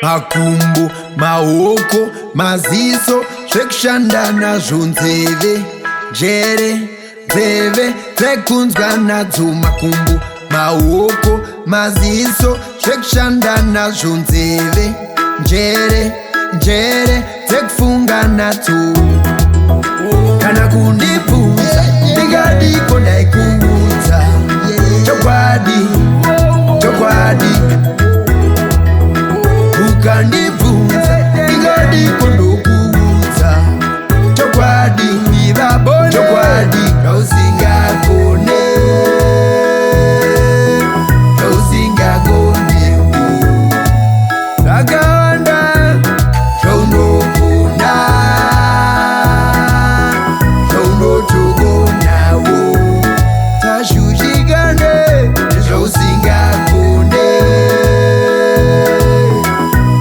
makumbo, maoko, maziso, zvekushanda nazvo nzeve, njere, nzeve dzekunzwa nadzo. Makumbo, maoko, maziso, zvekushanda nazvo nzeve, njere, njere dzekufunga nadzo. Kana kundibvunza ndingadiko ndaikuudza chokwadi, chokwadi. Ukandibvunza ndingadiko ndokuudza chokwadi, chokwadi. Zvausingagone, zvausingagone, zvakawanda zvaunogona, zvaunotogonawo. Tashushikane zvausingagone,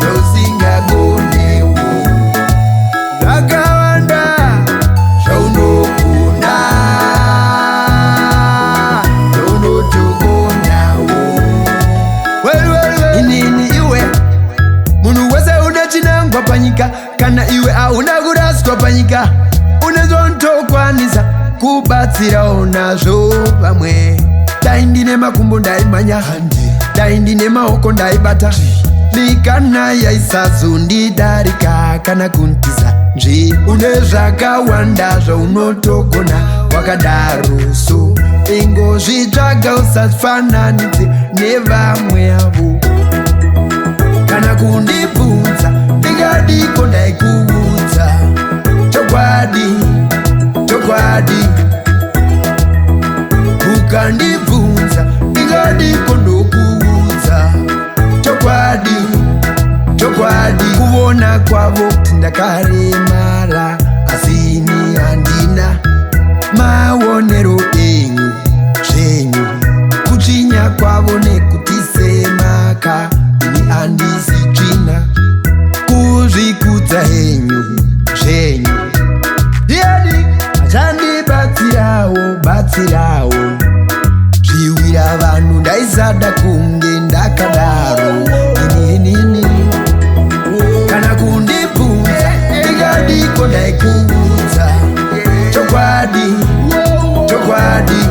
zvausingagone, zvakawanda zvaunogona, zvaunotogonawo. Inini iwe munhu wese une chinangwa panyika, kana iwe hauna kuraswa panyika, unezvonotokwanisa kubatsirawo nazvo vamwe. Dai ndine makumbo ndaimhanya, dai ndine maoko ndaibata, mikana yaisazondidarika kana kuntiza nzvi. Une zvakawanda zvaunotogona wakadaro, so ingozvitsvaga usafananidze nevamwe avo. Kana kundibvunza ndingadiko ndaikuudza chokwadi, chokwadi. Ukandibvunza ndingadiko ndokuudza chokwadi, chokwadi. Kuona kwavo kuti ndakaremara, asi ini handina maonero enyu zvenyu. Kuchinya kwavo nekutisemaka, ini handisi tsvina. Kuzvikudza henyu zvenyu, ndiani achandibatsirawo, batsirawo. Zviwira vanhu ndaisada kunge ndakadaro inini. Kana kundibvunza ndingadiko ndaikuudza chokwadi, chokwadi.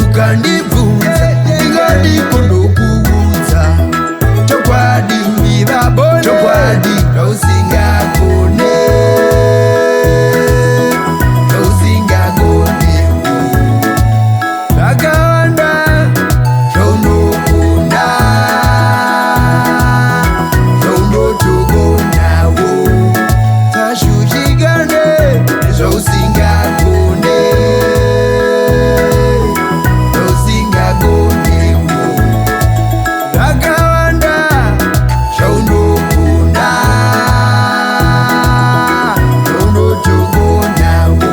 Ukandibvunza ndingadiko ndokuudza chokwadi, chokwadi. Zvausingagone, zvausingagone, zvakawanda zvaunogona, zvaunotogonawo. Tashushikane zvausingagone, zvausingagonewo. Zvakawanda zvaunogona, zvaunotogonawo.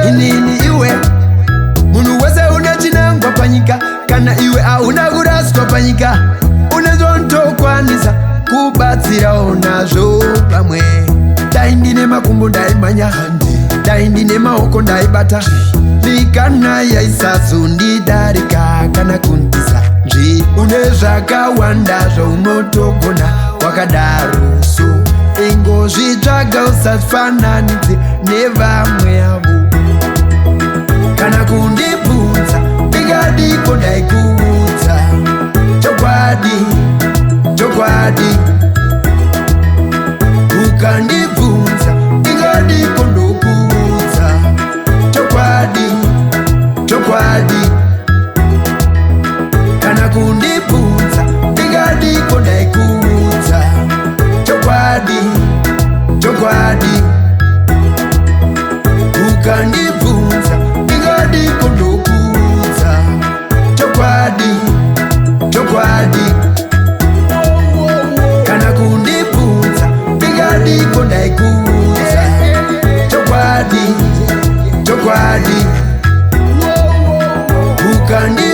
Inini iwe munhu wese une chinangwa panyika, kana iwe hauna kuraswa panyika, unezvonotokwanisa kubatsirawo nazvo vamwe. Dai ndine makumbo ndaimhanya, dai ndine maoko ndaibata, mikana yaisazondidarika kana kuntiza nzvi. Une zvakawanda zvaunotogona wakadaro, so ingozvitsvaga usafananidze nevamwe avo. Kana kundibvunza ndingadiko ndaikuudza chokwadi, chokwadi. Ukandibvunza ndingadiko ndokuudza chokwadi, chokwadi. Kana kundibvunza ndingadiko ndaikuudza chokwadi, chokwadi. Ukandibvunza ndingadiko ndokuudza chokwadi, chokwadi. Kana kundibvunza ndingadiko ndaikuudza chokwadi, chokwadi. Ukandibvunza